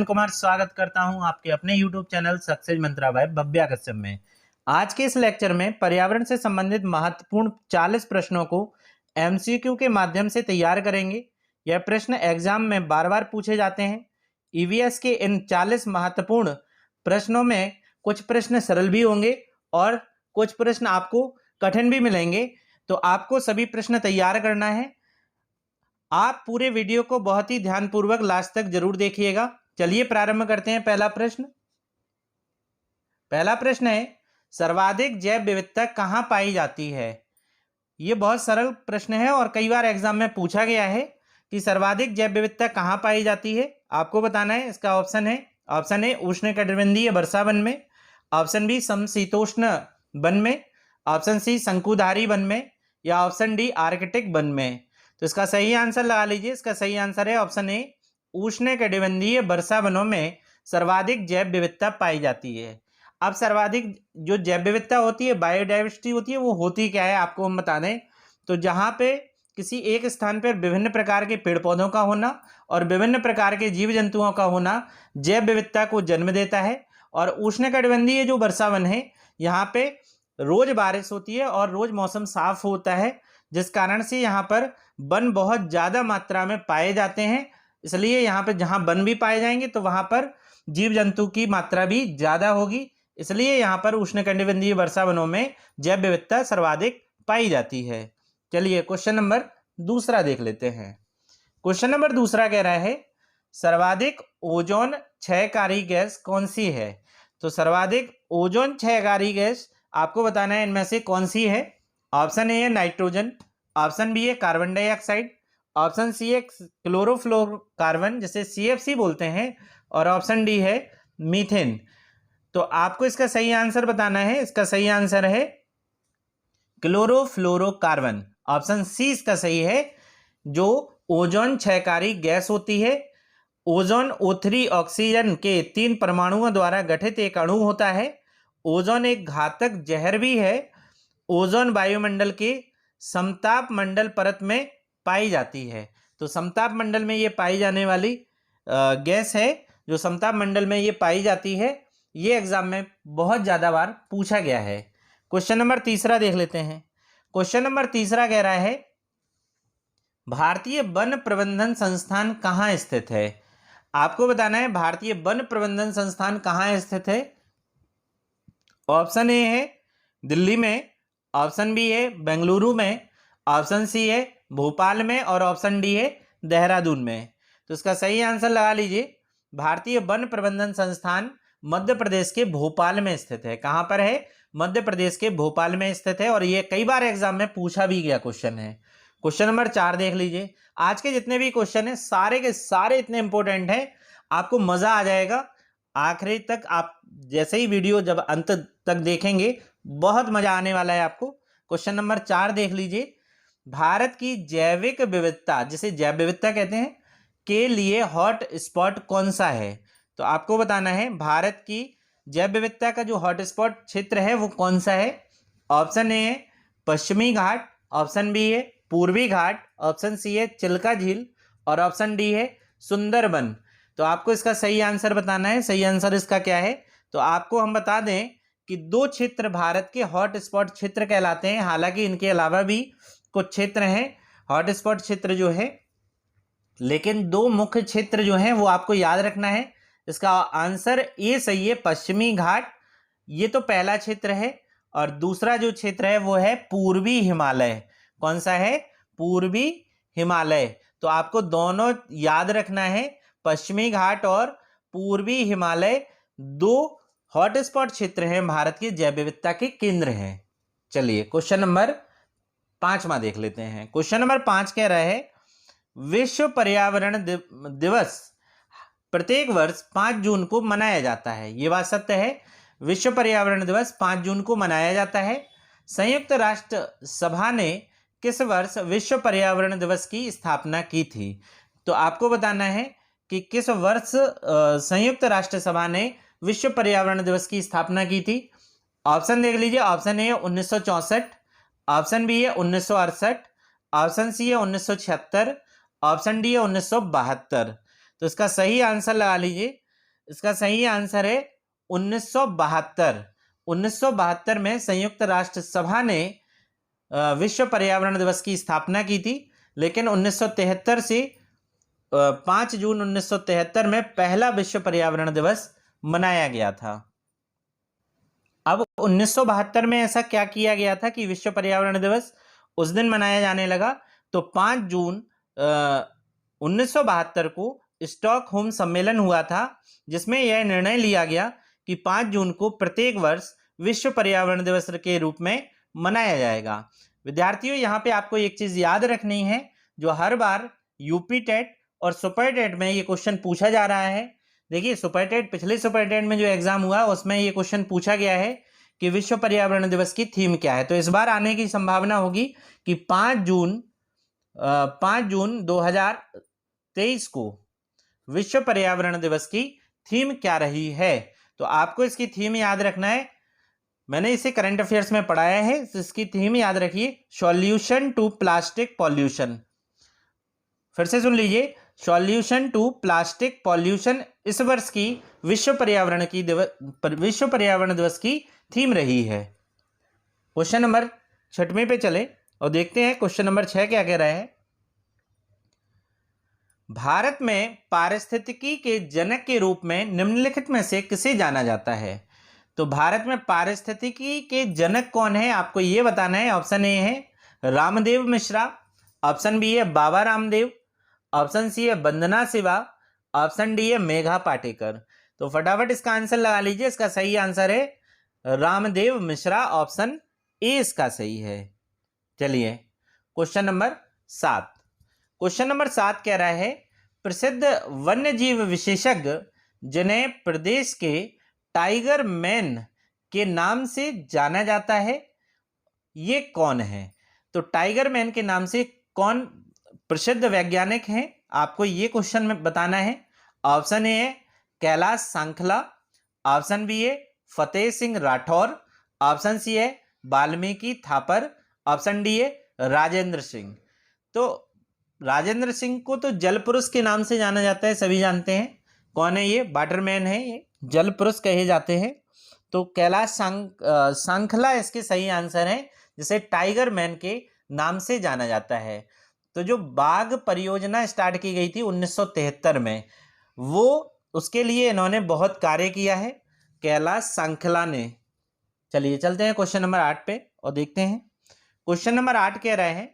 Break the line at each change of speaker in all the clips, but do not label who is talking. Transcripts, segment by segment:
कुमार स्वागत करता हूं आपके अपने YouTube चैनल सक्सेस मंत्रा बाय भव्या कश्यप में। आज के इस लेक्चर में पर्यावरण से संबंधित महत्वपूर्ण 40 प्रश्नों को MCQ के माध्यम से तैयार करेंगे। यह प्रश्न एग्जाम में बार बार पूछे जाते हैं। EVS के इन 40 महत्वपूर्ण प्रश्नों में कुछ प्रश्न सरल भी होंगे और कुछ प्रश्न आपको कठिन भी मिलेंगे, तो आपको सभी प्रश्न तैयार करना है। आप पूरे वीडियो को बहुत ही ध्यानपूर्वक लास्ट तक जरूर देखिएगा। चलिए प्रारंभ करते हैं। पहला प्रश्न है, सर्वाधिक जैव विविधता कहाँ पाई जाती है? ये बहुत सरल प्रश्न है और कई बार एग्जाम में पूछा गया है कि सर्वाधिक जैव विविधता कहाँ पाई जाती है। आपको बताना है। इसका ऑप्शन ए उष्णकटिबंधीय वर्षा वन में, ऑप्शन बी समशीतोष्ण वन में, ऑप्शन सी शंकुधारी वन में, या ऑप्शन डी आर्कटिक वन में। तो इसका सही आंसर लगा लीजिए। इसका सही आंसर है ऑप्शन ए, उष्णकटिबंधीय वर्षा वनों में सर्वाधिक जैव विविधता पाई जाती है। अब सर्वाधिक जो जैव विविधता होती है, बायोडाइवर्सिटी होती है, वो होती क्या है आपको हम बता दें। तो जहाँ पे किसी एक स्थान पर विभिन्न प्रकार के पेड़ पौधों का होना और विभिन्न प्रकार के जीव जंतुओं का होना जैव विविधता को जन्म देता है। और उष्णकटिबंधीय जो वर्षा वन है, यहाँ पे रोज बारिश होती है और रोज मौसम साफ होता है, जिस कारण से यहाँ पर वन बहुत ज़्यादा मात्रा में पाए जाते हैं। इसलिए यहाँ पर जहाँ वन भी पाए जाएंगे तो वहाँ पर जीव जंतु की मात्रा भी ज़्यादा होगी। इसलिए यहाँ पर उष्णकटिबंधीय वर्षा वनों में जैव विविधता सर्वाधिक पाई जाती है। चलिए क्वेश्चन नंबर दूसरा देख लेते हैं। क्वेश्चन नंबर दूसरा कह रहा है, सर्वाधिक ओजोन क्षयकारी गैस कौन सी है? तो सर्वाधिक ओजोन क्षयकारी गैस आपको बताना है इनमें से कौन सी है। ऑप्शन ए है नाइट्रोजन, ऑप्शन बी है कार्बन डाइऑक्साइड, ऑप्शन सी है क्लोरोफ्लोरोकार्बन जिसे CFC बोलते हैं, और ऑप्शन डी है मीथेन। तो आपको इसका सही आंसर बताना है। इसका सही आंसर है क्लोरोफ्लोरोकार्बन। ऑप्शन सी इसका सही है। जो ओजोन क्षयकारी गैस होती है, ओजोन O3 ऑक्सीजन के 3 परमाणुओं द्वारा गठित एक अणु होता है। ओजोन एक घातक जहर भी है। ओजोन वायुमंडल के समताप मंडल परत में पाई जाती है। तो समताप मंडल में ये पाई जाने वाली गैस है, जो समताप मंडल में ये पाई जाती है। ये एग्जाम में बहुत ज़्यादा बार पूछा गया है। क्वेश्चन नंबर तीसरा देख लेते हैं। क्वेश्चन नंबर तीसरा कह रहा है, भारतीय वन प्रबंधन संस्थान कहाँ स्थित है? आपको बताना है भारतीय वन प्रबंधन संस्थान कहाँ स्थित है। ऑप्शन ए है दिल्ली में, ऑप्शन बी है बेंगलुरु में, ऑप्शन सी है भोपाल में, और ऑप्शन डी है देहरादून में। तो इसका सही आंसर लगा लीजिए। भारतीय वन प्रबंधन संस्थान मध्य प्रदेश के भोपाल में स्थित है। कहाँ पर है? मध्य प्रदेश के भोपाल में स्थित है, और ये कई बार एग्जाम में पूछा भी गया क्वेश्चन है। क्वेश्चन नंबर 4 देख लीजिए। आज के जितने भी क्वेश्चन हैं सारे के सारे इतने इंपॉर्टेंट हैं, आपको मजा आ जाएगा आखिरी तक। आप जैसे ही वीडियो जब अंत तक देखेंगे बहुत मजा आने वाला है आपको। क्वेश्चन नंबर 4 देख लीजिए। भारत की जैविक विविधता, जिसे जैव विविधता कहते हैं, के लिए हॉट स्पॉट कौन सा है? तो आपको बताना है भारत की जैव विविधता का जो हॉट स्पॉट क्षेत्र है वो कौन सा है। ऑप्शन ए है पश्चिमी घाट, ऑप्शन बी है पूर्वी घाट, ऑप्शन सी है चिल्का झील, और ऑप्शन डी है सुंदरबन। तो आपको इसका सही आंसर बताना है। सही आंसर इसका क्या है? तो आपको हम बता दें कि 2 क्षेत्र भारत के हॉट स्पॉट क्षेत्र कहलाते हैं। हालांकि इनके अलावा भी कुछ क्षेत्र हैं हॉट स्पॉट क्षेत्र जो है, लेकिन 2 मुख्य क्षेत्र जो हैं वो आपको याद रखना है। इसका आंसर ए सही है, पश्चिमी घाट। ये तो पहला क्षेत्र है, और दूसरा जो क्षेत्र है वो है पूर्वी हिमालय। कौन सा है? पूर्वी हिमालय। तो आपको दोनों याद रखना है, पश्चिमी घाट और पूर्वी हिमालय 2 हॉटस्पॉट क्षेत्र हैं, भारत की जैव विविधता के केंद्र हैं। चलिए क्वेश्चन नंबर 5वां देख लेते हैं। क्वेश्चन नंबर 5 कह रहा है, विश्व पर्यावरण दिवस प्रत्येक वर्ष 5 जून को मनाया जाता है। ये बात सत्य है। विश्व पर्यावरण दिवस 5 जून को मनाया जाता है। संयुक्त राष्ट्र सभा ने किस वर्ष विश्व पर्यावरण दिवस की स्थापना की थी? तो आपको बताना है कि किस वर्ष संयुक्त राष्ट्र सभा ने विश्व पर्यावरण दिवस की स्थापना की थी। ऑप्शन देख लीजिए। ऑप्शन ए है 1964, ऑप्शन बी है 1968, ऑप्शन सी है 1976, ऑप्शन डी है 1972। तो इसका सही आंसर लगा लीजिए। इसका सही आंसर है 1972। 1972 में संयुक्त राष्ट्र सभा ने विश्व पर्यावरण दिवस की स्थापना की थी, लेकिन 1973 से 5 जून 1973 में पहला विश्व पर्यावरण दिवस मनाया गया था। अब 1972 में ऐसा क्या किया गया था कि विश्व पर्यावरण दिवस उस दिन मनाया जाने लगा? तो 5 जून 1972 को स्टॉकहोम सम्मेलन हुआ था, जिसमें यह निर्णय लिया गया कि 5 जून को प्रत्येक वर्ष विश्व पर्यावरण दिवस के रूप में मनाया जाएगा। विद्यार्थियों, यहाँ पे आपको एक चीज याद रखनी है, जो हर बार यूपी टेट और सुपर टेट में ये क्वेश्चन पूछा जा रहा है। देखिए, सुपर टेट, पिछले सुपर टेट में जो एग्जाम हुआ उसमें ये क्वेश्चन पूछा गया है कि विश्व पर्यावरण दिवस की थीम क्या है। तो इस बार आने की संभावना होगी कि 5 जून 2023 को विश्व पर्यावरण दिवस की थीम क्या रही है। तो आपको इसकी थीम याद रखना है। मैंने इसे करंट अफेयर्स में पढ़ाया है, तो इसकी थीम याद रखिए, सॉल्यूशन टू प्लास्टिक पॉल्यूशन। फिर से सुन लीजिए, सॉल्यूशन टू प्लास्टिक पॉल्यूशन इस वर्ष की विश्व पर्यावरण दिवस की थीम रही है। क्वेश्चन नंबर 6वें पे चले और देखते हैं क्वेश्चन नंबर 6 क्या कह रहा है। भारत में पारिस्थितिकी के जनक के रूप में निम्नलिखित में से किसे जाना जाता है? तो भारत में पारिस्थितिकी के जनक कौन है, आपको यह बताना है। ऑप्शन ए है रामदेव मिश्रा, ऑप्शन बी है बाबा रामदेव, ऑप्शन सी है वंदना शिवा, ऑप्शन डी है मेघा पाटेकर। तो फटाफट इसका आंसर लगा लीजिए। इसका सही आंसर है रामदेव मिश्रा, ऑप्शन ए इसका सही है। चलिए क्वेश्चन नंबर 7। क्वेश्चन नंबर 7 कह रहा है, प्रसिद्ध वन्यजीव विशेषज्ञ जिन्हें प्रदेश के टाइगर मैन के नाम से जाना जाता है, ये कौन है? तो टाइगर मैन के नाम से कौन प्रसिद्ध वैज्ञानिक हैं, आपको ये क्वेश्चन में बताना है। ऑप्शन ए है कैलाश सांखला, ऑप्शन बी है फतेह सिंह राठौर, ऑप्शन सी है वाल्मीकि थापर, ऑप्शन डी है राजेंद्र सिंह। तो राजेंद्र सिंह को तो जल पुरुष के नाम से जाना जाता है, सभी जानते हैं। कौन है ये? वाटरमैन है, ये जल पुरुष कहे जाते हैं। तो कैलाश सांखला इसके सही आंसर है, जिसे टाइगर मैन के नाम से जाना जाता है। तो जो बाघ परियोजना स्टार्ट की गई थी 1973 में, वो उसके लिए इन्होंने बहुत कार्य किया है, कैलाश सांखला ने। चलिए चलते हैं क्वेश्चन नंबर 8 पे और देखते हैं। क्वेश्चन नंबर 8 कह रहे हैं,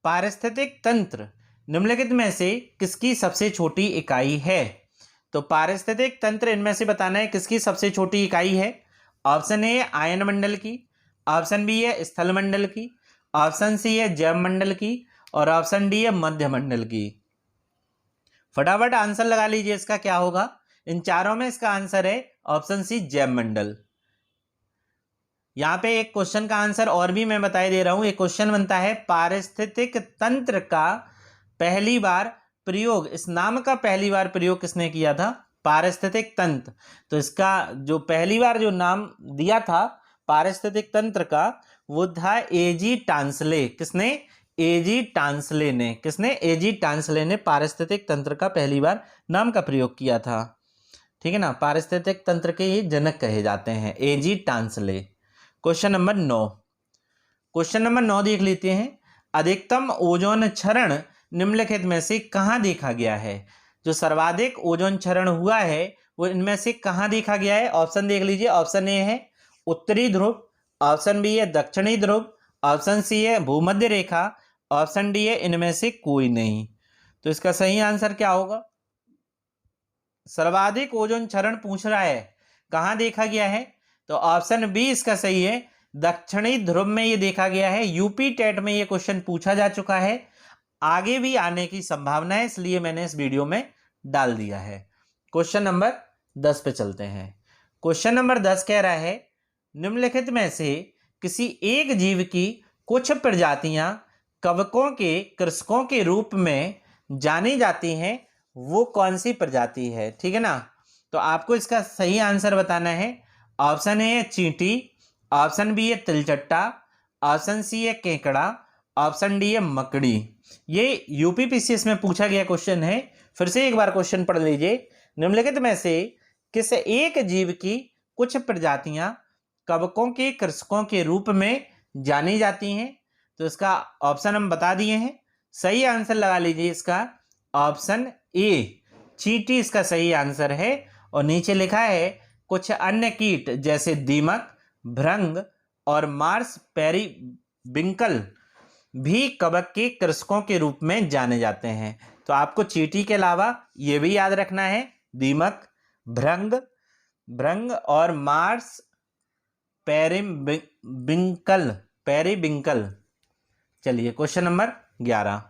पारिस्थितिक तंत्र निम्नलिखित में से किसकी सबसे छोटी इकाई है? तो पारिस्थितिक तंत्र इनमें से बताना है किसकी सबसे छोटी इकाई है। ऑप्शन ए है आयन मंडल की, ऑप्शन बी है स्थल मंडल की, ऑप्शन सी है जैव मंडल की, और ऑप्शन डी है मध्य मंडल की। फटाफट आंसर लगा लीजिए, इसका क्या होगा? इन चारों में इसका आंसर है ऑप्शन सी जैव मंडल। यहां पे एक क्वेश्चन का आंसर और भी मैं बताई दे रहा हूं। एक क्वेश्चन बनता है, पारिस्थितिक तंत्र का पहली बार प्रयोग, इस नाम का पहली बार प्रयोग किसने किया था? पारिस्थितिक तंत्र। तो इसका जो पहली बार जो नाम दिया था पारिस्थितिक तंत्र का, वो था एजी टांसले। किसने? एजी टांसले ने। किसने? एजी टांसले ने पारिस्थितिक तंत्र का पहली बार नाम का प्रयोग किया था। ठीक है ना, पारिस्थितिक तंत्र के ये जनक कहे जाते हैं, A G Tansley. Question number 9। Question number 9 देख लेते हैं। अधिकतम ओजोन क्षरण निम्नलिखित में से कहां देखा गया है? जो सर्वाधिक ओजोन क्षरण हुआ है वो इनमें से कहां देखा गया है? ऑप्शन देख लीजिए। ऑप्शन ए है उत्तरी ध्रुव, ऑप्शन बी है दक्षिणी ध्रुव, ऑप्शन सी है भूमध्य रेखा, ऑप्शन डी है इनमें से कोई नहीं। तो इसका सही आंसर क्या होगा? सर्वाधिक ओजोन क्षरण पूछ रहा है, कहां देखा गया है? तो ऑप्शन बी इसका सही है, दक्षिणी ध्रुव में ये देखा गया है। यूपी टेट में ये क्वेश्चन पूछा जा चुका है, आगे भी आने की संभावना है, इसलिए मैंने इस वीडियो में डाल दिया है। क्वेश्चन नंबर 10 पे चलते हैं। क्वेश्चन नंबर 10 कह रहा है, निम्नलिखित में से किसी एक जीव की कुछ प्रजातियां कवकों के कृषकों के रूप में जानी जाती हैं, वो कौन सी प्रजाति है? ठीक है ना, तो आपको इसका सही आंसर बताना है। ऑप्शन ए है चींटी, ऑप्शन बी है तिलचट्टा, ऑप्शन सी है केकड़ा, ऑप्शन डी है मकड़ी। ये यूपीपीसीएस में पूछा गया क्वेश्चन है। फिर से एक बार क्वेश्चन पढ़ लीजिए। निम्नलिखित में से किस एक जीव की कुछ प्रजातियां कवकों के कृषकों के रूप में जानी जाती हैं? तो इसका ऑप्शन हम बता दिए हैं, सही आंसर लगा लीजिए इसका ऑप्शन ए, चींटी इसका सही आंसर है। और नीचे लिखा है कुछ अन्य कीट जैसे दीमक, भृंग और मार्स पेरिविंकल भी कवक के कृषकों के रूप में जाने जाते हैं। तो आपको चींटी के अलावा ये भी याद रखना है, दीमक, भृंग और मार्स पेरिविंकल। चलिए क्वेश्चन नंबर 11।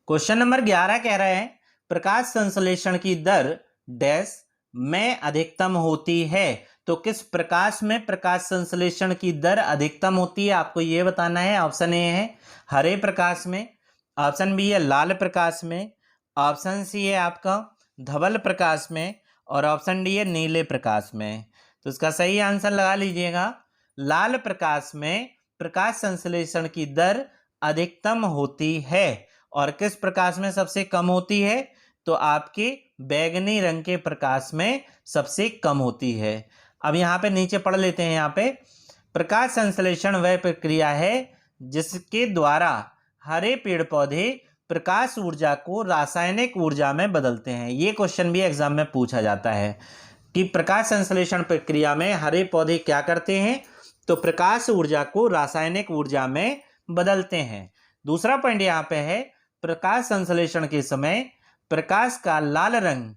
क्वेश्चन नंबर 11 कह रहे हैं प्रकाश संश्लेषण की दर डैश में अधिकतम होती है। तो किस प्रकाश में प्रकाश संश्लेषण की दर अधिकतम होती है आपको यह बताना है। ऑप्शन ए है हरे प्रकाश में, ऑप्शन बी है लाल प्रकाश में, ऑप्शन सी है आपका धवल प्रकाश में और ऑप्शन डी है नीले प्रकाश में। तो इसका सही आंसर लगा लीजिएगा, लाल प्रकाश में प्रकाश संश्लेषण की दर अधिकतम होती है। और किस प्रकाश में सबसे कम होती है? तो आपके बैगनी रंग के प्रकाश में सबसे कम होती है। अब यहाँ पे नीचे पढ़ लेते हैं। यहाँ पे प्रकाश संश्लेषण वह प्रक्रिया है जिसके द्वारा हरे पेड़ पौधे प्रकाश ऊर्जा को रासायनिक ऊर्जा में बदलते हैं। ये क्वेश्चन भी एग्जाम में पूछा जाता है कि प्रकाश संश्लेषण प्रक्रिया में हरे पौधे क्या करते हैं, तो प्रकाश ऊर्जा को रासायनिक ऊर्जा में बदलते हैं। दूसरा पॉइंट यहाँ पे है प्रकाश संश्लेषण के समय प्रकाश का लाल रंग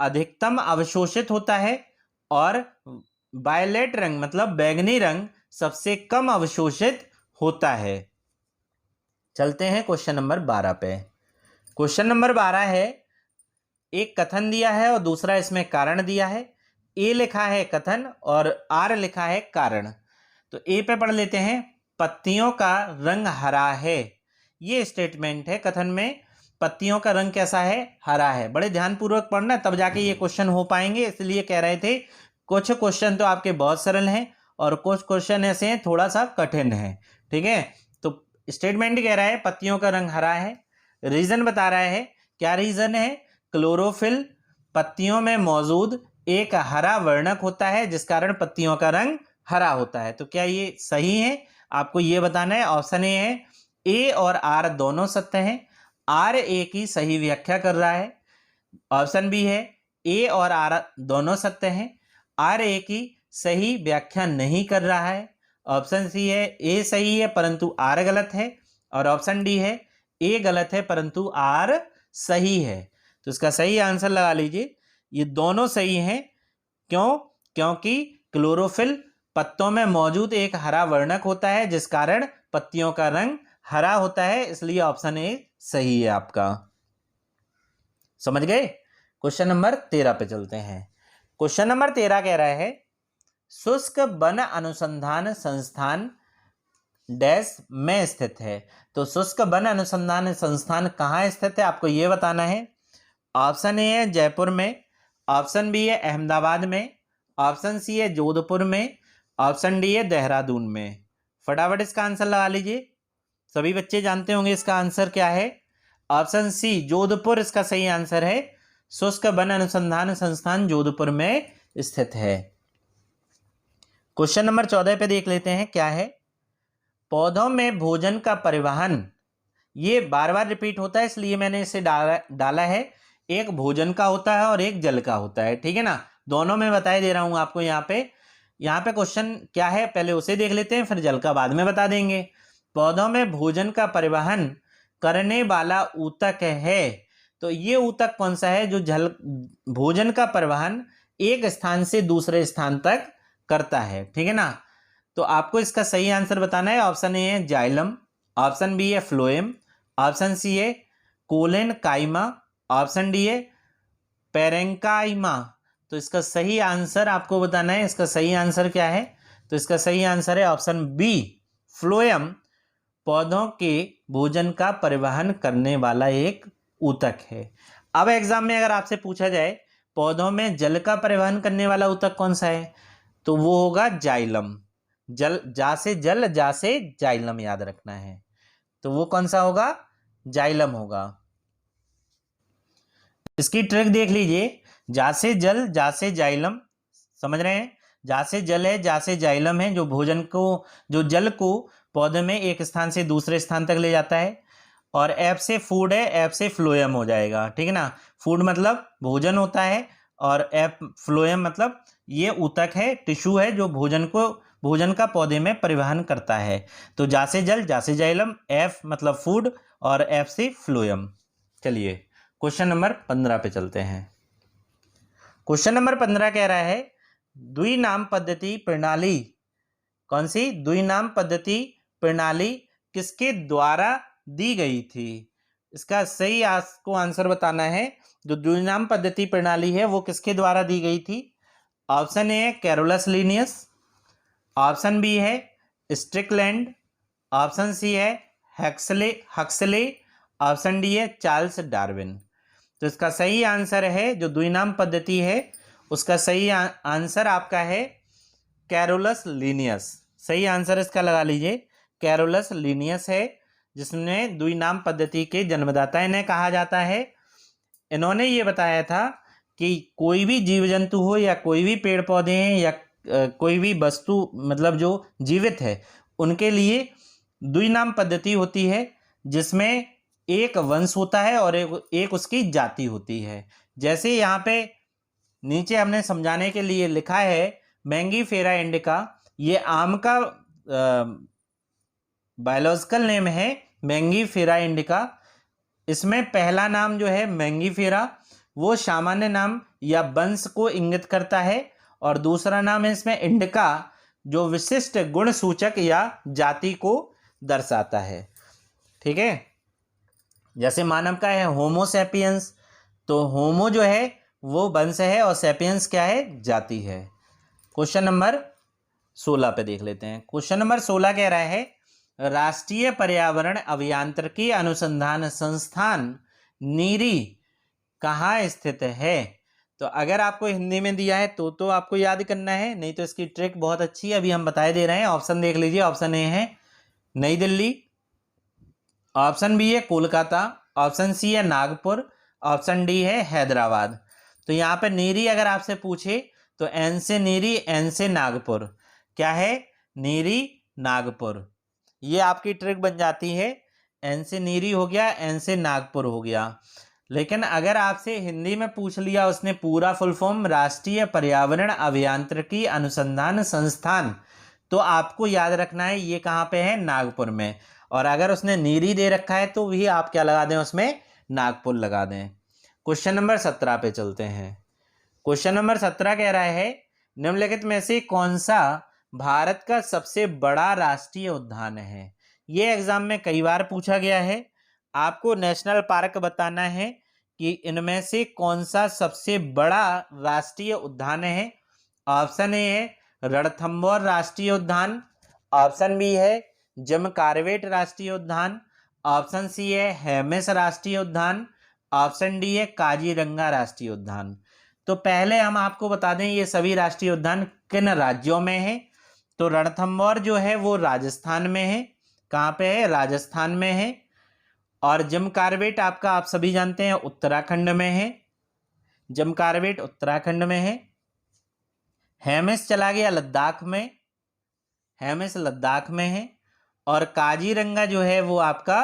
अधिकतम अवशोषित होता है और वायलेट रंग मतलब बैंगनी रंग सबसे कम अवशोषित होता है। चलते हैं क्वेश्चन नंबर 12 पे। क्वेश्चन नंबर 12 है, एक कथन दिया है और दूसरा इसमें कारण दिया है। ए लिखा है कथन और आर लिखा है कारण। तो ए पे पढ़ लेते हैं, पत्तियों का रंग हरा है। ये स्टेटमेंट है कथन में, पत्तियों का रंग कैसा है? हरा है। बड़े ध्यानपूर्वक पढ़ना तब जाके ये क्वेश्चन हो पाएंगे, इसलिए कह रहे थे कुछ क्वेश्चन तो आपके बहुत सरल हैं और कुछ क्वेश्चन ऐसे हैं थोड़ा सा कठिन है। ठीक है, तो स्टेटमेंट कह रहा है पत्तियों का रंग हरा है। रीजन बता रहा है, क्या रीजन है? क्लोरोफिल पत्तियों में मौजूद एक हरा वर्णक होता है जिस कारण पत्तियों का रंग हरा होता है। तो क्या ये सही है? आपको ये बताना है। ऑप्शन ए है, ए और आर दोनों सत्य हैं, आर ए की सही व्याख्या कर रहा है। ऑप्शन बी है, ए और आर दोनों सत्य हैं, आर ए की सही व्याख्या नहीं कर रहा है। ऑप्शन सी है, ए सही है परंतु आर गलत है। और ऑप्शन डी है, ए गलत है परंतु आर सही है। तो इसका सही आंसर लगा लीजिए, ये दोनों सही हैं। क्यों? क्योंकि क्लोरोफिल पत्तों में मौजूद एक हरा वर्णक होता है जिस कारण पत्तियों का रंग हरा होता है, इसलिए ऑप्शन ए सही है आपका। समझ गए? क्वेश्चन नंबर 13 पे चलते हैं। क्वेश्चन नंबर 13 कह रहा है शुष्क वन अनुसंधान संस्थान डैश में स्थित है। तो शुष्क वन अनुसंधान संस्थान कहाँ स्थित है आपको यह बताना है। ऑप्शन ए है जयपुर में, ऑप्शन बी है अहमदाबाद में, ऑप्शन सी है जोधपुर में, ऑप्शन डी है देहरादून में। फटाफट इसका आंसर लगा लीजिए, सभी बच्चे जानते होंगे इसका आंसर क्या है। ऑप्शन सी जोधपुर इसका सही आंसर है। शुष्क वन अनुसंधान संस्थान जोधपुर में स्थित है। क्वेश्चन नंबर 14 पे देख लेते हैं क्या है। पौधों में भोजन का परिवहन, ये बार बार रिपीट होता है इसलिए मैंने इसे डाला है। एक भोजन का होता है और एक जल का होता है, ठीक है ना, दोनों में बताए दे रहा हूं आपको। यहाँ पे क्वेश्चन क्या है पहले उसे देख लेते हैं, फिर जल का बाद में बता देंगे। पौधों में भोजन का परिवहन करने वाला ऊतक है। तो ये ऊतक कौन सा है जो भोजन का परिवहन एक स्थान से दूसरे स्थान तक करता है, ठीक है ना। तो आपको इसका सही आंसर बताना है। ऑप्शन ए है जाइलम, ऑप्शन बी है फ्लोएम, ऑप्शन सी है कोलेन काइमा, ऑप्शन डी है पेरेंकाइमा। तो इसका सही आंसर आपको बताना है। इसका सही आंसर क्या है? तो इसका सही आंसर है ऑप्शन बी फ्लोएम, पौधों के भोजन का परिवहन करने वाला एक ऊतक है। अब एग्जाम में अगर आपसे पूछा जाए पौधों में जल का परिवहन करने वाला ऊतक कौन सा है, तो वो होगा जाइलम। जल, जा से जल, जा से जाइलम याद रखना है। तो वो कौन सा होगा? जाइलम होगा। इसकी ट्रिक देख लीजिए, जा से जल, जा से जाइलम, समझ रहे हैं? जा से जल है, जा से जाइलम है, जो भोजन को, जो जल को पौधे में एक स्थान से दूसरे स्थान तक ले जाता है। और एफ से फूड है, एफ से फ्लोएम हो जाएगा, ठीक है ना। फूड मतलब भोजन होता है, और एफ फ्लोएम मतलब ये ऊतक है, टिश्यू है, जो भोजन का पौधे में परिवहन करता है। तो जा से जल, जा से जाइलम, एफ मतलब फूड, और एफ से फ्लोएम। चलिए क्वेश्चन नंबर 15 पे चलते हैं। क्वेश्चन नंबर 15 कह रहा है द्विनाम पद्धति प्रणाली, कौन सी द्विनाम पद्धति प्रणाली किसके द्वारा दी गई थी? इसका सही आपको आंसर बताना है। जो द्विनाम पद्धति प्रणाली है वो किसके द्वारा दी गई थी? ऑप्शन ए है कैरोलस लिनियस, ऑप्शन बी है स्ट्रिकलैंड, ऑप्शन सी है हक्सले, ऑप्शन डी है चार्ल्स डार्विन। तो इसका सही आंसर है, जो द्विनाम पद्धति है उसका सही आंसर आपका है कैरोलस लिनियस। सही आंसर इसका लगा लीजिए, कैरोलस लिनियस है, जिसने द्विनाम पद्धति के जन्मदाता इन्हें कहा जाता है। इन्होंने ये बताया था कि कोई भी जीव जंतु हो या कोई भी पेड़ पौधे हैं या कोई भी वस्तु मतलब जो जीवित है, उनके लिए द्विनाम पद्धति होती है, जिसमें एक वंश होता है और एक उसकी जाति होती है। जैसे यहाँ पे नीचे हमने समझाने के लिए लिखा है मैंगीफेरा इंडिका, ये आम का बायोलॉजिकल नेम है मैंगीफेरा इंडिका। इसमें पहला नाम जो है मैंगीफेरा वो सामान्य नाम या वंश को इंगित करता है, और दूसरा नाम है इसमें इंडिका, जो विशिष्ट गुण सूचक या जाति को दर्शाता है। ठीक है, जैसे मानव का है होमो सैपियंस, तो होमो जो है वो वंश है और सैपियंस क्या है? जाति है। क्वेश्चन नंबर 16 पे देख लेते हैं। क्वेश्चन नंबर 16 कह रहा है राष्ट्रीय पर्यावरण अभियांत्रिकी अनुसंधान संस्थान नीरी कहाँ स्थित है? तो अगर आपको हिंदी में दिया है तो आपको याद करना है, नहीं तो इसकी ट्रिक बहुत अच्छी है, अभी हम बताए दे रहे हैं। ऑप्शन देख लीजिए, ऑप्शन ए है नई दिल्ली, ऑप्शन बी है कोलकाता, ऑप्शन सी है नागपुर, ऑप्शन डी है हैदराबाद। तो यहाँ पे नीरी अगर आपसे पूछे तो एन से नीरी, एन से नागपुर, क्या है? नीरी नागपुर। ये आपकी ट्रिक बन जाती है, एन से नीरी हो गया, एन से नागपुर हो गया। लेकिन अगर आपसे हिंदी में पूछ लिया उसने पूरा फुल फॉर्म राष्ट्रीय पर्यावरण अभियांत्रिकी अनुसंधान संस्थान, तो आपको याद रखना है ये कहाँ पे है? नागपुर में। और अगर उसने नीरी दे रखा है तो भी आप क्या लगा दें? उसमें नागपुर लगा दें। क्वेश्चन नंबर 17 पे चलते हैं। क्वेश्चन नंबर 17 कह रहा है निम्नलिखित में से कौन सा भारत का सबसे बड़ा राष्ट्रीय उद्यान है? ये एग्जाम में कई बार पूछा गया है। आपको नेशनल पार्क बताना है कि इनमें से कौन सा सबसे बड़ा राष्ट्रीय उद्यान है। ऑप्शन ए है रणथंभौर राष्ट्रीय उद्यान, ऑप्शन बी है जम कार्बेट राष्ट्रीय उद्यान, ऑप्शन सी है हेमिस राष्ट्रीय उद्यान, ऑप्शन डी है काजीरंगा राष्ट्रीय उद्यान। तो पहले हम आपको बता दें ये सभी राष्ट्रीय उद्यान किन राज्यों में है। तो रणथंभौर जो है वो राजस्थान में है। कहाँ पे है? राजस्थान में है। और जम कार्बेट आपका आप सभी जानते हैं उत्तराखंड में है, जम कार्बेट उत्तराखंड में है। हेमिस चला गया लद्दाख में, हेमिस लद्दाख में है। और काजीरंगा जो है वो आपका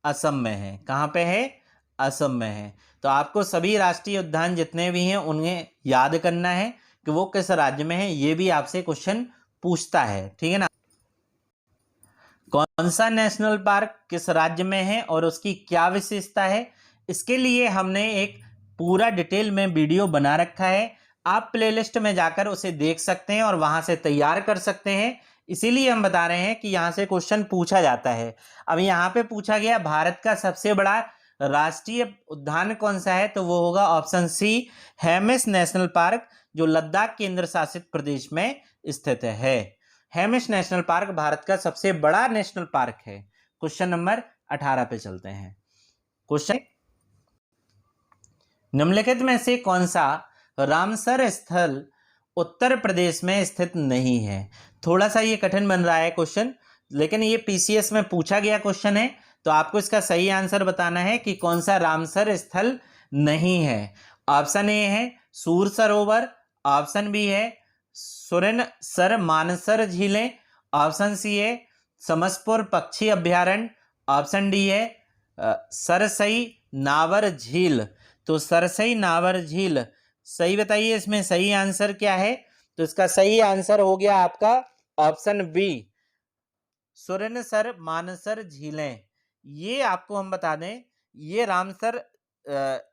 असम में है। कहाँ पे है? असम में है। तो आपको सभी राष्ट्रीय उद्यान जितने भी हैं उन्हें याद करना है कि वो किस राज्य में है, ये भी आपसे क्वेश्चन पूछता है। ठीक है ना, कौन सा नेशनल पार्क किस राज्य में है और उसकी क्या विशेषता है, इसके लिए हमने एक पूरा डिटेल में वीडियो बना रखा है। आप प्लेलिस्ट में जाकर उसे देख सकते हैं और वहां से तैयार कर सकते हैं। इसीलिए हम बता रहे हैं कि यहाँ से क्वेश्चन पूछा जाता है। अब यहाँ पे पूछा गया भारत का सबसे बड़ा राष्ट्रीय उद्यान कौन सा है, तो वो होगा option C Hemis national park, जो लद्दाख केंद्र शासित प्रदेश में स्थित है। हेमिस नेशनल पार्क भारत का सबसे बड़ा नेशनल पार्क है। क्वेश्चन नंबर 18 पे चलते हैं। क्वेश्चन निम्नलिखित में से कौन सा रामसर स्थल उत्तर प्रदेश में स्थित नहीं है? थोड़ा सा ये कठिन बन रहा है क्वेश्चन, लेकिन ये पीसीएस में पूछा गया क्वेश्चन है, तो आपको इसका सही आंसर बताना है कि कौन सा रामसर स्थल नहीं है। ऑप्शन ए है सूर सरोवर, ऑप्शन बी है सुरनसर मानसर झीलें, ऑप्शन सी है समसपुर पक्षी अभ्यारण्य, ऑप्शन डी है सरसई नावर झील। तो सरसई नावर झील सही बताइए, इसमें सही आंसर क्या है? तो इसका सही आंसर हो गया आपका ऑप्शन बी सुरनसर मानसर झीलें। ये आपको हम बता दें, ये रामसर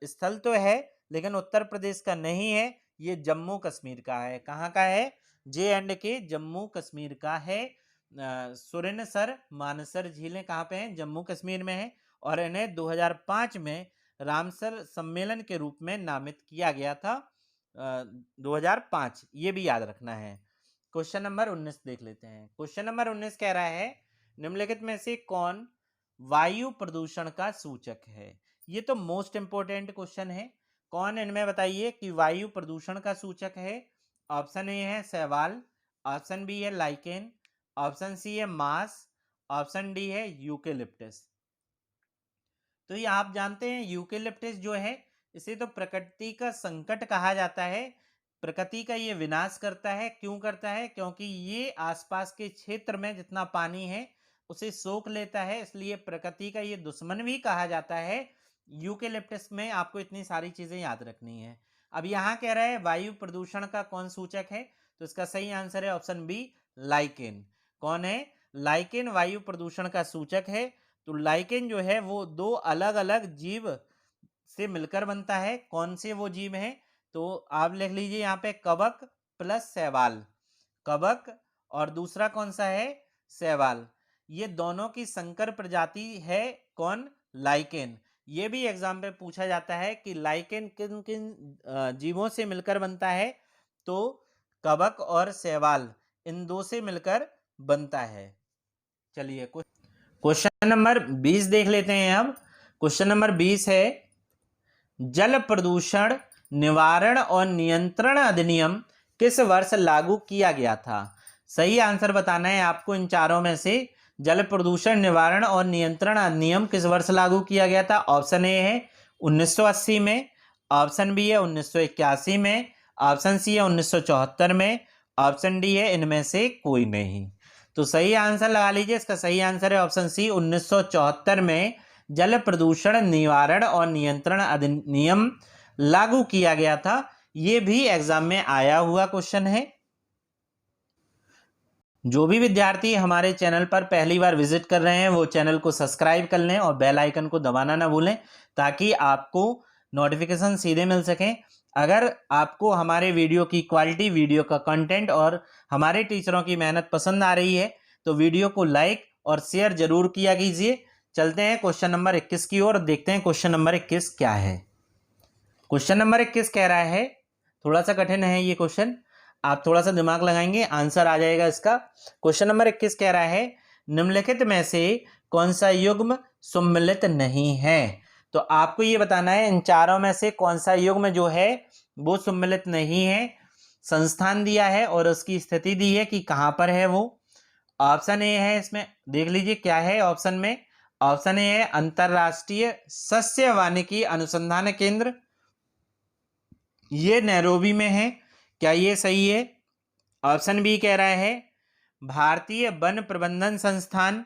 स्थल तो है लेकिन उत्तर प्रदेश का नहीं है, ये जम्मू कश्मीर का है। कहाँ का है? J&K जम्मू कश्मीर का है। सुरनसर मानसर झीलें कहाँ पे हैं? जम्मू कश्मीर में है। और इन्हें 2005 में रामसर सम्मेलन के रूप में नामित किया गया था। 2005, ये भी याद रखना है। क्वेश्चन नंबर 19 देख लेते हैं। क्वेश्चन नंबर 19 कह रहा है निम्नलिखित में से कौन वायु प्रदूषण का सूचक है? ये तो मोस्ट इंपोर्टेंट क्वेश्चन है। कौन इनमें बताइए कि वायु प्रदूषण का सूचक है? ऑप्शन ए है शैवाल, ऑप्शन बी है लाइकेन, ऑप्शन सी है मास, ऑप्शन डी है यूकेलिप्टस। तो ये आप जानते हैं यूकेलिप्टस जो है इसे तो प्रकृति का संकट कहा जाता है। प्रकृति का ये विनाश करता है। क्यों करता है? क्योंकि ये आसपास के क्षेत्र में जितना पानी है उसे सोख लेता है, इसलिए प्रकृति का ये दुश्मन भी कहा जाता है। यूकेलिप्टस में आपको इतनी सारी चीजें याद रखनी है। अब यहाँ कह रहा है वायु प्रदूषण का कौन सूचक है? तो इसका सही आंसर है ऑप्शन बी लाइकेन। कौन है? लाइकेन वायु प्रदूषण का सूचक है। तो लाइकेन जो है वो दो अलग अलग जीव से मिलकर बनता है। कौन से वो जीव हैं? तो आप लिख लीजिए यहाँ पे कवक प्लस शैवाल। कवक और दूसरा कौन सा है? शैवाल। ये दोनों की संकर प्रजाति है। कौन? लाइकेन। ये भी एग्जाम पे पूछा जाता है कि लाइकेन किन किन जीवों से मिलकर बनता है? तो कवक और शैवाल इन दो से मिलकर बनता है। चलिए क्वेश्चन नंबर 20 देख लेते हैं। अब क्वेश्चन नंबर 20 है जल प्रदूषण निवारण और नियंत्रण अधिनियम किस वर्ष लागू किया गया था? सही आंसर बताना है आपको इन चारों में से। जल प्रदूषण निवारण और नियंत्रण अधिनियम किस वर्ष लागू किया गया था? ऑप्शन ए है 1980 में, ऑप्शन बी है 1981 में, ऑप्शन सी है 1974 में, ऑप्शन डी है इनमें से कोई नहीं। तो सही आंसर लगा लीजिए। इसका सही आंसर है ऑप्शन सी 1974 में जल प्रदूषण निवारण और नियंत्रण अधिनियम लागू किया गया था। यह भी एग्जाम में आया हुआ क्वेश्चन है। जो भी विद्यार्थी हमारे चैनल पर पहली बार विजिट कर रहे हैं वो चैनल को सब्सक्राइब कर लें और बेल आइकन को दबाना ना भूलें ताकि आपको नोटिफिकेशन सीधे मिल सकें। अगर आपको हमारे वीडियो की क्वालिटी, वीडियो का कंटेंट और हमारे टीचरों की मेहनत पसंद आ रही है तो वीडियो को लाइक और शेयर जरूर किया कीजिए। चलते हैं क्वेश्चन नंबर 21 की ओर, देखते हैं क्वेश्चन नंबर 21 क्या है। क्वेश्चन नंबर 21 कह रहा है, थोड़ा सा कठिन है ये क्वेश्चन, आप थोड़ा सा दिमाग लगाएंगे आंसर आ जाएगा इसका। क्वेश्चन नंबर 21 कह रहा है निम्नलिखित में से कौन सा युग्म सम्मिलित नहीं है? तो आपको ये बताना है इन चारों में से कौन सा युग्म जो है वो सम्मिलित नहीं है। संस्थान दिया है और उसकी स्थिति दी है कि कहां पर है वो। ऑप्शन ए है, इसमें देख लीजिए क्या है ऑप्शन में। ऑप्शन ए है अंतरराष्ट्रीय सस्य वानिकी अनुसंधान केंद्र, ये नैरोबी में है। क्या ये सही है? ऑप्शन बी कह रहा है भारतीय वन प्रबंधन संस्थान,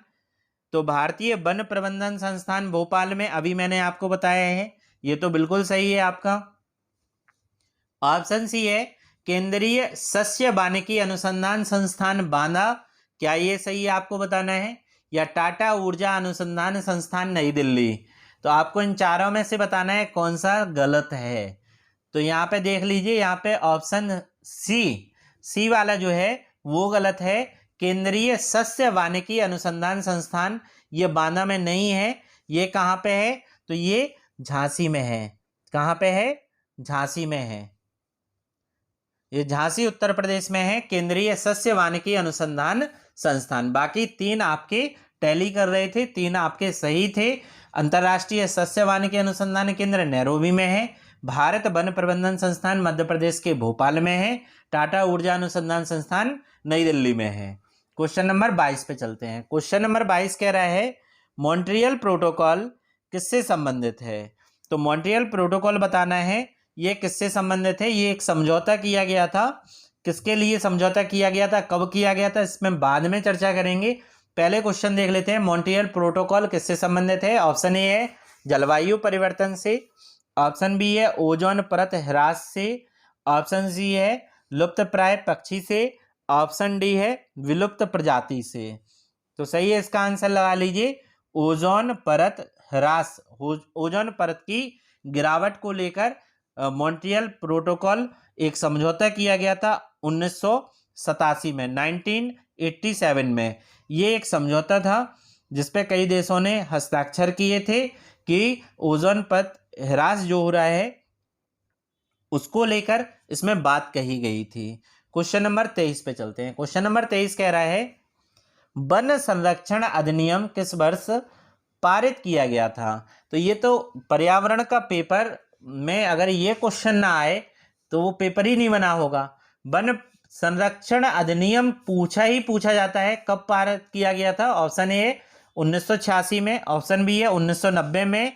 तो भारतीय वन प्रबंधन संस्थान भोपाल में, अभी मैंने आपको बताया है, ये तो बिल्कुल सही है आपका। ऑप्शन सी है केंद्रीय सस्य वानिकी अनुसंधान संस्थान बांदा, क्या ये सही है आपको बताना है? या टाटा ऊर्जा अनुसंधान संस्थान नई दिल्ली, तो आपको इन चारों में से बताना है कौन सा गलत है। तो यहाँ पे देख लीजिए, यहाँ पे ऑप्शन सी वाला जो है वो गलत है। केंद्रीय सस्य वानिकी अनुसंधान संस्थान ये बांदा में नहीं है। ये कहाँ पे है? तो ये झांसी में है। कहाँ पे है? झांसी में है। ये झांसी उत्तर प्रदेश में है, केंद्रीय सस्य वानिकी अनुसंधान संस्थान। बाकी तीन आपके टैली कर रहे थे, तीन आपके सही थे। अंतरराष्ट्रीय सस्य वानिकी अनुसंधान केंद्र नैरोबी में है, भारत वन प्रबंधन संस्थान मध्य प्रदेश के भोपाल में है, टाटा ऊर्जा अनुसंधान संस्थान नई दिल्ली में है। क्वेश्चन नंबर 22 पे चलते हैं। क्वेश्चन नंबर 22 कह रहा है मॉन्ट्रियल प्रोटोकॉल किससे संबंधित है? तो मॉन्ट्रियल प्रोटोकॉल बताना है ये किससे संबंधित है? ये एक समझौता किया गया था। किसके लिए समझौता किया गया था, कब किया गया था, इसमें बाद में चर्चा करेंगे। पहले क्वेश्चन देख लेते हैं, मॉन्ट्रियल प्रोटोकॉल किससे संबंधित है? ऑप्शन ए है जलवायु परिवर्तन से, ऑप्शन बी है ओजोन परत ह्रास से, ऑप्शन सी है लुप्तप्राय पक्षी से, ऑप्शन डी है विलुप्त प्रजाति से। तो सही है, इसका आंसर लगा लीजिए ओजोन परत ह्रास। ओजोन परत की गिरावट को लेकर मॉन्ट्रियल प्रोटोकॉल एक समझौता किया गया था 1987 में, 1987 में। ये एक समझौता था जिसपे कई देशों ने हस्ताक्षर किए थे कि ओजोन परत ह्रास जो हो रहा है उसको लेकर इसमें बात कही गई थी। क्वेश्चन नंबर 23 पे चलते हैं। क्वेश्चन नंबर 23 कह रहा है वन संरक्षण अधिनियम किस वर्ष पारित किया गया था? तो ये तो पर्यावरण का पेपर में अगर ये क्वेश्चन ना आए तो वो पेपर ही नहीं बना होगा। वन संरक्षण अधिनियम पूछा जाता है, कब पारित किया गया था? ऑप्शन ए 1986 में, ऑप्शन बी है 1990 में,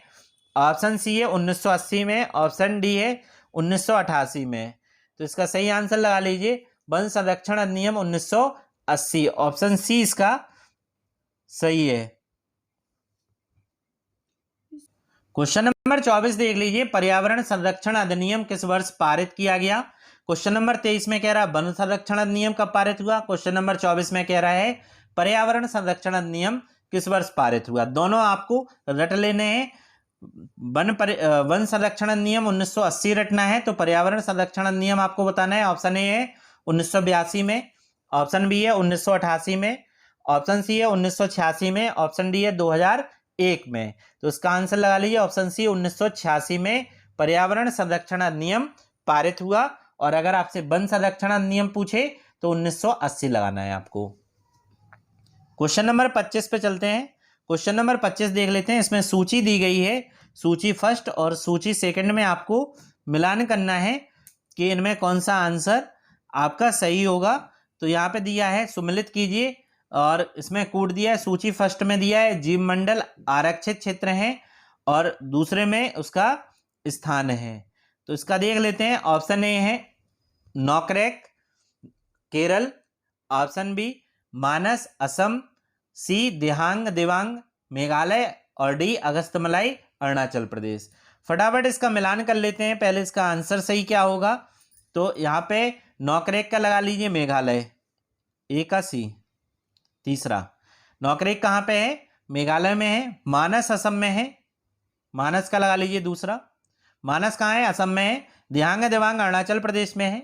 ऑप्शन सी है 1980 में, ऑप्शन डी है 1988 में। तो इसका सही आंसर लगा लीजिए वन संरक्षण अधिनियम 1980, ऑप्शन सी इसका सही है। क्वेश्चन नंबर 24 देख लीजिए, पर्यावरण संरक्षण अधिनियम किस वर्ष पारित किया गया? क्वेश्चन नंबर 23 में कह रहा है वन संरक्षण अधिनियम कब पारित हुआ, क्वेश्चन नंबर 24 में कह रहा है पर्यावरण संरक्षण अधिनियम किस वर्ष पारित हुआ। दोनों आपको रट लेने हैं। वन संरक्षण अधिनियम 1980 रटना है, तो पर्यावरण संरक्षण अधिनियम आपको बताना है। ऑप्शन ए है 1982 में, ऑप्शन बी है 1988 में, ऑप्शन सी है 1986 में, ऑप्शन डी है 2001 में। तो इसका आंसर लगा लीजिए ऑप्शन सी 1986 में पर्यावरण संरक्षण अधिनियम पारित हुआ। और अगर आपसे वन संरक्षण अधिनियम पूछे तो 1980 लगाना है आपको। क्वेश्चन नंबर 25 पे चलते हैं। क्वेश्चन नंबर 25 देख लेते हैं। इसमें सूची दी गई है, सूची फर्स्ट और सूची सेकंड में आपको मिलान करना है कि इनमें कौन सा आंसर आपका सही होगा। तो यहाँ पे दिया है सुमिलित कीजिए, और इसमें कोड दिया है। सूची फर्स्ट में दिया है जीव मंडल आरक्षित क्षेत्र है और दूसरे में उसका स्थान है। तो इसका देख लेते हैं। ऑप्शन ए है नौकरेक केरल, ऑप्शन बी मानस असम, सी दिहांग दिवांग मेघालय और डी अगस्तमलाई अरुणाचल प्रदेश। फटाफट इसका मिलान कर लेते हैं। पहले इसका आंसर सही क्या होगा, तो यहाँ पे नौकरेक का लगा लीजिए मेघालय, ए का सी। तीसरा नौकरेक कहाँ पे है, मेघालय में है। मानस असम में है, मानस का लगा लीजिए दूसरा। मानस कहाँ है, असम में है। दिहांग दिवांग अरुणाचल प्रदेश में है।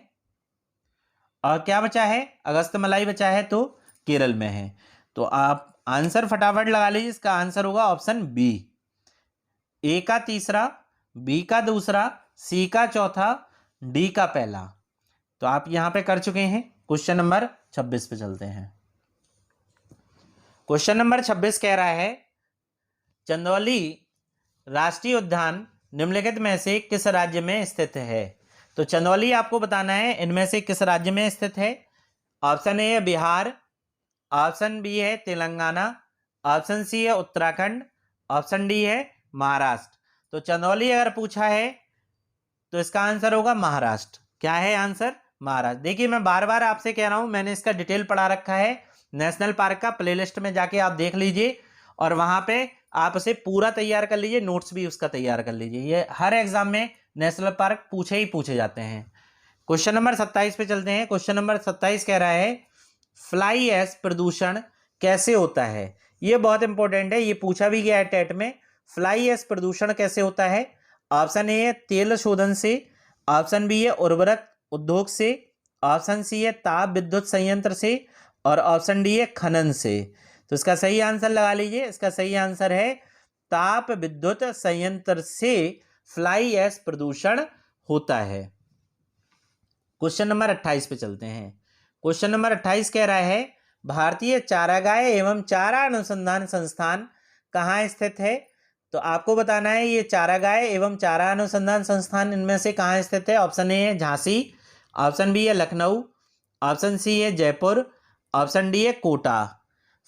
और क्या बचा है, अगस्तमलाई बचा है, तो केरल में है। तो आप आंसर फटाफट लगा लीजिए। इसका आंसर होगा ऑप्शन बी, ए का तीसरा, बी का दूसरा, सी का चौथा, डी का पहला। तो आप यहां पे कर चुके हैं। क्वेश्चन नंबर 26 पे चलते हैं। क्वेश्चन नंबर 26 कह रहा है चंदौली राष्ट्रीय उद्यान निम्नलिखित में से किस राज्य में स्थित है? तो चंदौली आपको बताना है इनमें से किस राज्य में स्थित है। ऑप्शन ए है बिहार, ऑप्शन बी है तेलंगाना, ऑप्शन सी है उत्तराखंड, ऑप्शन डी है महाराष्ट्र। तो चंदौली अगर पूछा है तो इसका आंसर होगा महाराष्ट्र। क्या है आंसर, महाराष्ट्र। देखिए मैं बार बार आपसे कह रहा हूं, मैंने इसका डिटेल पढ़ा रखा है नेशनल पार्क का, प्लेलिस्ट में जाके आप देख लीजिए और वहां पे आप उसे पूरा तैयार कर लीजिए, नोट्स भी उसका तैयार कर लीजिए। ये हर एग्जाम में नेशनल पार्क पूछे जाते हैं। क्वेश्चन नंबर 27 पे चलते हैं। क्वेश्चन नंबर 27 कह रहा है फ्लाई ऐश प्रदूषण कैसे होता है? ये बहुत इंपॉर्टेंट है, ये पूछा भी गया है टेट में। फ्लाई ऐश प्रदूषण कैसे होता है? ऑप्शन ए है तेल शोधन से, ऑप्शन बी है उर्वरक उद्योग से, ऑप्शन सी है ताप विद्युत संयंत्र से और ऑप्शन डी है खनन से। तो इसका सही आंसर लगा लीजिए। इसका सही आंसर है ताप विद्युत संयंत्र से फ्लाई ऐश प्रदूषण होता है। क्वेश्चन नंबर 28 पे चलते हैं। क्वेश्चन नंबर 28 कह रहा है भारतीय चारागाह एवं चारा अनुसंधान संस्थान कहाँ स्थित है? तो आपको बताना है ये चारागाह एवं चारा अनुसंधान संस्थान इनमें से कहाँ स्थित है। ऑप्शन ए है झांसी, ऑप्शन बी है लखनऊ, ऑप्शन सी है जयपुर, ऑप्शन डी है कोटा।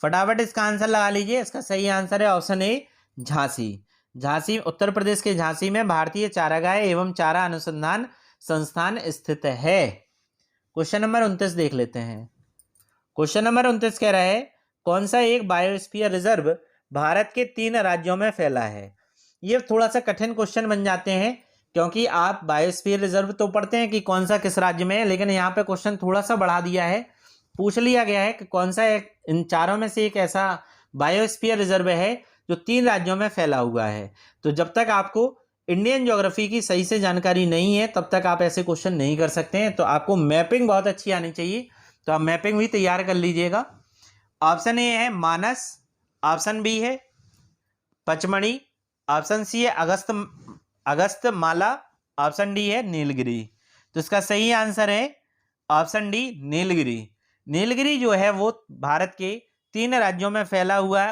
फटाफट इसका आंसर लगा लीजिए। इसका सही आंसर है ऑप्शन ए झांसी। झांसी, उत्तर प्रदेश के झांसी में भारतीय चारागाह एवं चारा अनुसंधान संस्थान स्थित है। क्वेश्चन नंबर 29 देख लेते हैं। क्वेश्चन नंबर 29 कह रहा है कौन सा एक बायोस्फीयर रिजर्व भारत के 3 राज्यों में फैला है। ये थोड़ा सा कठिन क्वेश्चन बन जाते हैं क्योंकि आप बायोस्फीयर रिजर्व तो पढ़ते हैं कि कौन सा किस राज्य में है, लेकिन यहाँ पे क्वेश्चन थोड़ा सा बढ़ा दिया है, पूछ लिया गया है कि कौन सा एक इन चारों में से एक ऐसा बायोस्फीयर रिजर्व है जो 3 राज्यों में फैला हुआ है। तो जब तक आपको इंडियन ज्योग्राफी की सही से जानकारी नहीं है तब तक आप ऐसे क्वेश्चन नहीं कर सकते हैं। तो आपको मैपिंग बहुत अच्छी आनी चाहिए, तो आप मैपिंग भी तैयार कर लीजिएगा। ऑप्शन ए है मानस, ऑप्शन बी है पचमढ़ी, ऑप्शन सी है अगस्त माला, ऑप्शन डी है नीलगिरी। तो इसका सही आंसर है ऑप्शन डी नीलगिरी। नीलगिरी जो है वो भारत के 3 राज्यों में फैला हुआ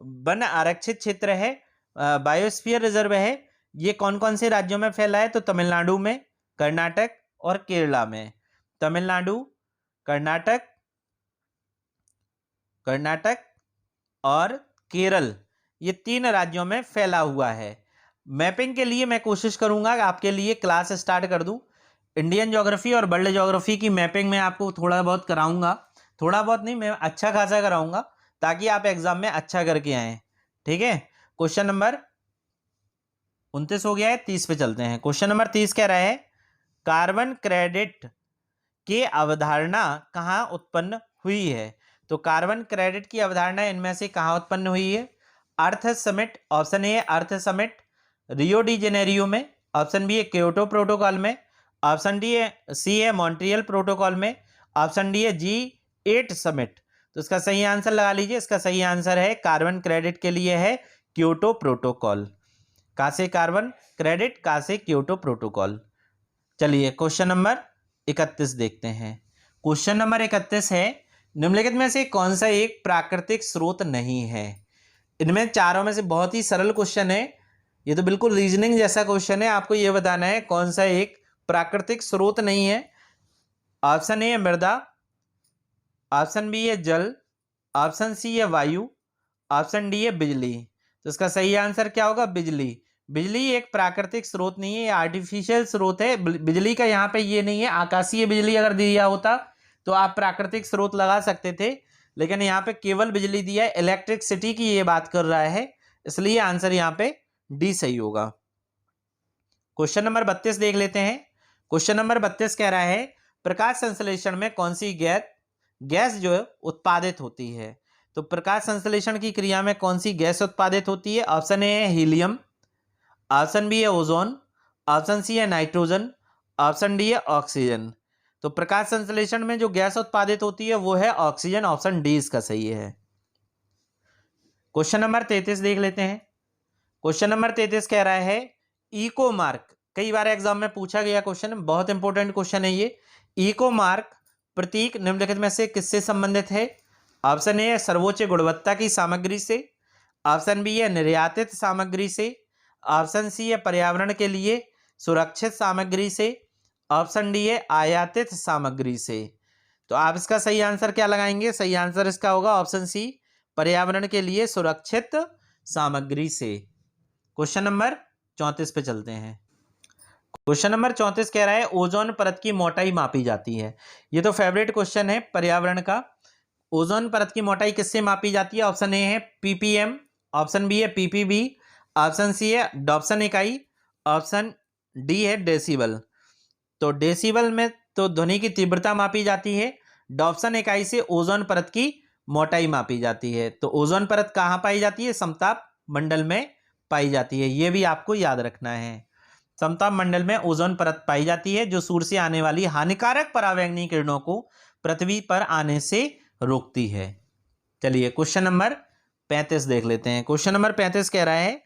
वन आरक्षित क्षेत्र है, बायोस्फीयर रिजर्व है। ये कौन कौन से राज्यों में फैला है, तो तमिलनाडु में, कर्नाटक और केरला में। तमिलनाडु, कर्नाटक और केरल, ये 3 राज्यों में फैला हुआ है। मैपिंग के लिए मैं कोशिश करूंगा कि आपके लिए क्लास स्टार्ट कर दूं। इंडियन ज्योग्राफी और वर्ल्ड ज्योग्राफी की मैपिंग में आपको थोड़ा बहुत कराऊंगा, थोड़ा बहुत नहीं, मैं अच्छा खासा कराऊंगा ताकि आप एग्जाम में अच्छा करके आएँ। ठीक है, क्वेश्चन नंबर 29 हो गया है, 30 पे चलते हैं। क्वेश्चन नंबर 30 कह रहा है कार्बन क्रेडिट की अवधारणा कहाँ उत्पन्न हुई है। तो कार्बन क्रेडिट की अवधारणा इनमें से कहाँ उत्पन्न हुई है। Earth summit, option A earth summit Rio de Janeiro में, ऑप्शन बी है क्योटो प्रोटोकॉल में, ऑप्शन सी है मॉन्ट्रियल प्रोटोकॉल में, ऑप्शन डी है G8 समिट। तो इसका सही आंसर लगा लीजिए। इसका सही आंसर है कार्बन क्रेडिट के लिए है क्योटो प्रोटोकॉल। कहाँ से कार्बन क्रेडिट, कहाँ से क्योटो प्रोटोकॉल। चलिए क्वेश्चन नंबर 31 देखते हैं। क्वेश्चन नंबर 31 है निम्नलिखित में से कौन सा एक प्राकृतिक स्रोत नहीं है। इनमें चारों में से बहुत ही सरल क्वेश्चन है, ये तो बिल्कुल रीजनिंग जैसा क्वेश्चन है। आपको ये बताना है कौन सा एक प्राकृतिक स्रोत नहीं है। ऑप्शन ए है मृदा, ऑप्शन बी है जल, ऑप्शन सी है वायु, ऑप्शन डी है बिजली। तो इसका सही आंसर क्या होगा, बिजली। बिजली एक प्राकृतिक स्रोत नहीं है, ये आर्टिफिशियल स्रोत है। बिजली का यहाँ पे ये नहीं है, आकाशीय बिजली अगर दिया होता तो आप प्राकृतिक स्रोत लगा सकते थे, लेकिन यहाँ पे केवल बिजली दिया है, इलेक्ट्रिसिटी की ये बात कर रहा है, इसलिए आंसर यहाँ पे डी सही होगा। क्वेश्चन नंबर 32 देख लेते हैं। क्वेश्चन नंबर 32 कह रहा है प्रकाश संश्लेषण में कौन सी गैस जो है उत्पादित होती है। तो प्रकाश संश्लेषण की क्रिया में कौन सी गैस उत्पादित होती है। ऑप्शन ए है हीलियम, ऑप्शन बी है ओजोन, ऑप्शन सी है नाइट्रोजन, ऑप्शन डी है ऑक्सीजन। तो प्रकाश संश्लेषण में जो गैस उत्पादित होती है वो है ऑक्सीजन, ऑप्शन डी इसका सही है। क्वेश्चन नंबर 33 देख लेते हैं। क्वेश्चन नंबर 33 कह रहा है इको मार्क, कई बार एग्जाम में पूछा गया क्वेश्चन, बहुत इंपॉर्टेंट क्वेश्चन है ये। इको मार्क प्रतीक निम्नलिखित में से किससे संबंधित है। ऑप्शन ए है सर्वोच्च गुणवत्ता की सामग्री से, ऑप्शन बी है निर्यातित सामग्री से, ऑप्शन सी है पर्यावरण के लिए सुरक्षित सामग्री से, ऑप्शन डी है आयातित सामग्री से। तो आप इसका सही आंसर क्या लगाएंगे, सही आंसर इसका होगा ऑप्शन सी पर्यावरण के लिए सुरक्षित सामग्री से। क्वेश्चन नंबर 34 पे चलते हैं। क्वेश्चन नंबर 34 कह रहा है ओजोन परत की मोटाई मापी जाती है। ये तो फेवरेट क्वेश्चन है पर्यावरण का। ओजोन परत की मोटाई किससे मापी जाती है। ऑप्शन ए है ppm, ऑप्शन बी है ppb, ऑप्शन सी है डॉप्सन इकाई, ऑप्शन डी है डेसिबल। तो डेसिबल में तो ध्वनि की तीव्रता मापी जाती है, डॉप्सन इकाई से ओजोन परत की मोटाई मापी जाती है। तो ओजोन परत कहाँ पाई जाती है, समताप मंडल में पाई जाती है। ये भी आपको याद रखना है, समताप मंडल में ओजोन परत पाई जाती है जो सूर्य से आने वाली हानिकारक परावैंगनी किरणों को पृथ्वी पर आने से रोकती है। चलिए क्वेश्चन नंबर 35 देख लेते हैं। क्वेश्चन नंबर 35 कह रहा है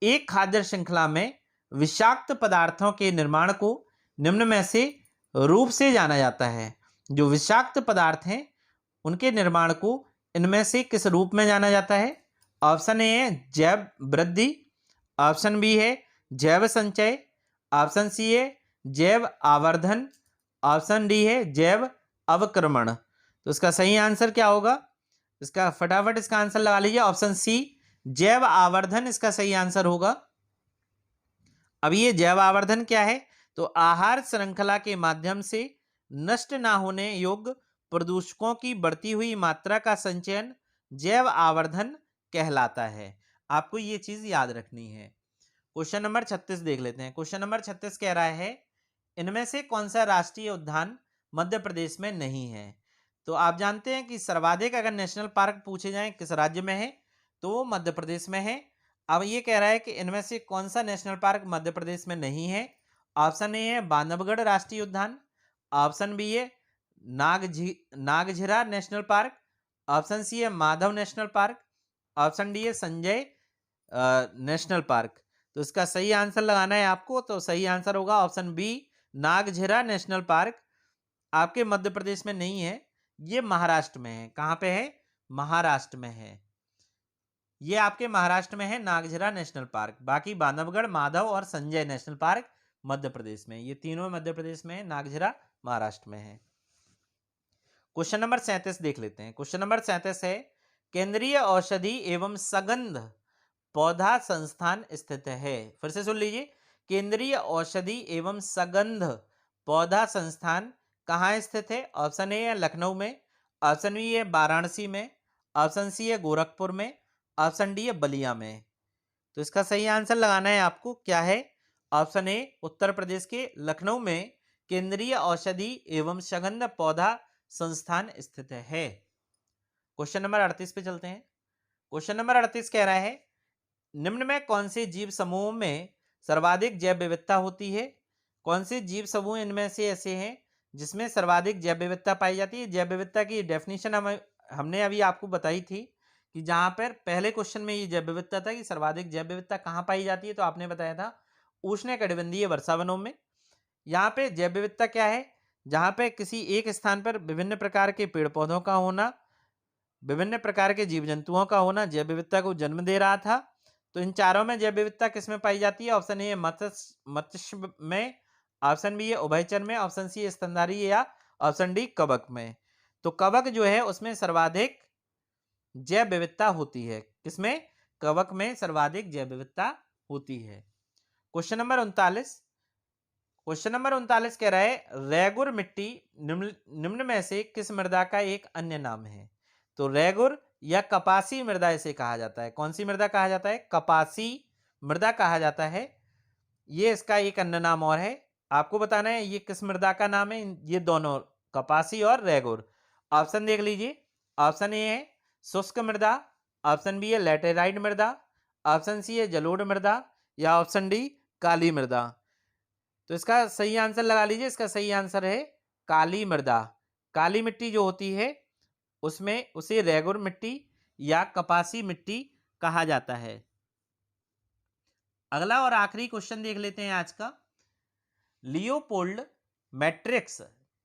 एक खाद्य श्रृंखला में विषाक्त पदार्थों के निर्माण को निम्न में से रूप से जाना जाता है। जो विषाक्त पदार्थ हैं उनके निर्माण को इनमें से किस रूप में जाना जाता है। ऑप्शन ए है जैव वृद्धि, ऑप्शन बी है जैव संचय, ऑप्शन सी है जैव आवर्धन, ऑप्शन डी है जैव अवक्रमण। तो इसका सही आंसर क्या होगा, इसका फटाफट इसका आंसर लगा लीजिए। ऑप्शन सी जैव आवर्धन इसका सही आंसर होगा। अब ये जैव आवर्धन क्या है? तो आहार श्रृंखला के माध्यम से नष्ट ना होने योग्य प्रदूषकों की बढ़ती हुई मात्रा का संचयन जैव आवर्धन कहलाता है। आपको ये चीज याद रखनी है। क्वेश्चन नंबर 36 देख लेते हैं। क्वेश्चन नंबर 36 कह रहा है इनमें से कौन सा राष्ट्रीय उद्यान मध्य प्रदेश में नहीं है? तो आप जानते हैं कि सर्वाधिक अगर नेशनल पार्क पूछे जाएं किस राज्य में है तो वो मध्य प्रदेश में है। अब ये कह रहा है कि इनमें से कौन सा नेशनल पार्क मध्य प्रदेश में नहीं है। ऑप्शन ए है बांधवगढ़ राष्ट्रीय उद्यान, ऑप्शन बी है Nagzira national park, option C है Madhav national park, option D है संजय नेशनल पार्क। तो इसका सही आंसर लगाना है आपको। तो सही आंसर होगा option B Nagzira national park. आपके मध्य प्रदेश में नहीं है, ये महाराष्ट्र में है। कहाँ पे है? महाराष्ट्र में है। ये आपके महाराष्ट्र में है नागझिरा नेशनल पार्क। बाकी बांधवगढ़, माधव और संजय नेशनल पार्क मध्य प्रदेश में। ये तीनों मध्य प्रदेश में है, नागझिरा महाराष्ट्र में है। क्वेश्चन नंबर 37 देख लेते हैं। क्वेश्चन नंबर 37 है केंद्रीय औषधि एवं सगंध पौधा संस्थान स्थित है। फिर से सुन लीजिए, केंद्रीय औषधि एवं सगंध पौधा संस्थान कहाँ स्थित है? ऑप्शन ए है लखनऊ में, ऑप्शन बी है वाराणसी में, ऑप्शन सी है गोरखपुर में, ऑप्शन डी है बलिया में। तो इसका सही आंसर लगाना है आपको। क्या है? ऑप्शन ए उत्तर प्रदेश के लखनऊ में केंद्रीय औषधि एवं सगंध पौधा संस्थान स्थित है। क्वेश्चन नंबर 38 पे चलते हैं। क्वेश्चन नंबर 38 कह रहा है निम्न में कौन से जीव समूह में सर्वाधिक जैव विविधता होती है? कौन से जीव समूह इनमें से ऐसे हैं जिसमें सर्वाधिक जैव विविधता पाई जाती है? जैव विविधता की डेफिनेशन हमने अभी आपको बताई थी कि जहां पर पहले क्वेश्चन में ये जैव विविधता था कि सर्वाधिक जैव विविधता कहाँ पाई जाती है, तो आपने बताया था उष्णकटिबंधीय वर्षावनों में। यहाँ पे जैव विविधता क्या है? जहाँ पे किसी एक स्थान पर विभिन्न प्रकार के पेड़ पौधों का होना, विभिन्न प्रकार के जीव जंतुओं का होना जैव विविधता को जन्म दे रहा था। तो इन चारों में जैव विविधता किसमें पाई जाती है? ऑप्शन ए मत्स्य में, ऑप्शन बी है उभयचर में, ऑप्शन सी स्तनधारी या ऑप्शन डी कवक में। तो कवक जो है उसमें सर्वाधिक जैव विविधता होती है। किसमें? कवक में सर्वाधिक जैव विविधता होती है। Question number 39। क्वेश्चन नंबर 39 कह रहा है रेगुर मिट्टी निम्न में से किस मृदा का एक अन्य नाम है? तो रेगुर या कपासी मृदा इसे कहा जाता है। कौन सी मृदा कहा जाता है? कपासी मृदा कहा जाता है। ये इसका एक अन्य नाम और है। आपको बताना है ये किस मृदा का नाम है। ये दोनों कपासी और रेगुर। ऑप्शन देख लीजिए। ऑप्शन ए है शुष्क मृदा, ऑप्शन बी है लैटेराइट मृदा, ऑप्शन सी है जलोढ़ मृदा या ऑप्शन डी काली मृदा। तो इसका सही आंसर लगा लीजिए। इसका सही आंसर है काली मृदा। काली मिट्टी जो होती है उसमें उसे रेगुर मिट्टी या कपासी मिट्टी कहा जाता है। अगला और आखिरी क्वेश्चन देख लेते हैं आज का। लियोपोल्ड मैट्रिक्स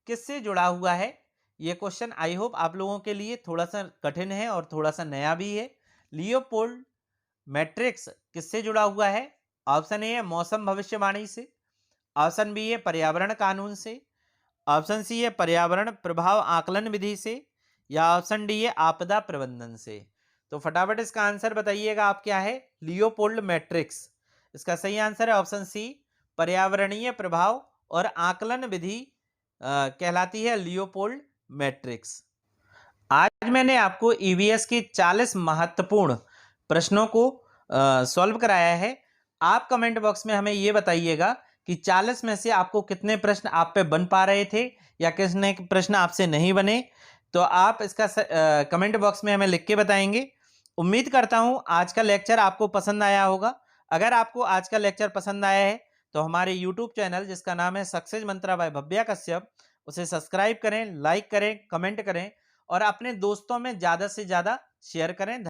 किससे जुड़ा हुआ है? यह क्वेश्चन आई होप आप लोगों के लिए थोड़ा सा कठिन है और थोड़ा सा नया भी है। लियोपोल्ड मैट्रिक्स किससे जुड़ा हुआ है? ऑप्शन ए है मौसम भविष्यवाणी से, ऑप्शन बी है पर्यावरण कानून से, ऑप्शन सी है पर्यावरण प्रभाव आकलन विधि से या ऑप्शन डी है आपदा प्रबंधन से। तो फटाफट इसका आंसर बताइएगा आप क्या है? Leopold matrix. इसका सही आंसर है ऑप्शन सी पर्यावरणीय प्रभाव और आकलन विधि कहलाती है लियोपोल्ड मैट्रिक्स। आज मैंने आपको ईवीएस के 40 महत्वपूर्ण प्रश्नों को सॉल्व कराया है। आप कमेंट बॉक्स में हमें ये बताइएगा कि 40 में से आपको कितने प्रश्न आप पे बन पा रहे थे या कितने प्रश्न आपसे नहीं बने। तो आप इसका कमेंट बॉक्स में हमें लिख के बताएंगे। उम्मीद करता हूं आज का लेक्चर आपको पसंद आया होगा। अगर आपको आज का लेक्चर पसंद आया है तो हमारे यूट्यूब चैनल जिसका नाम है सक्सेस मंत्रा बाय भव्या कश्यप, उसे सब्सक्राइब करें, लाइक करें, कमेंट करें और अपने दोस्तों में ज़्यादा से ज़्यादा शेयर करें।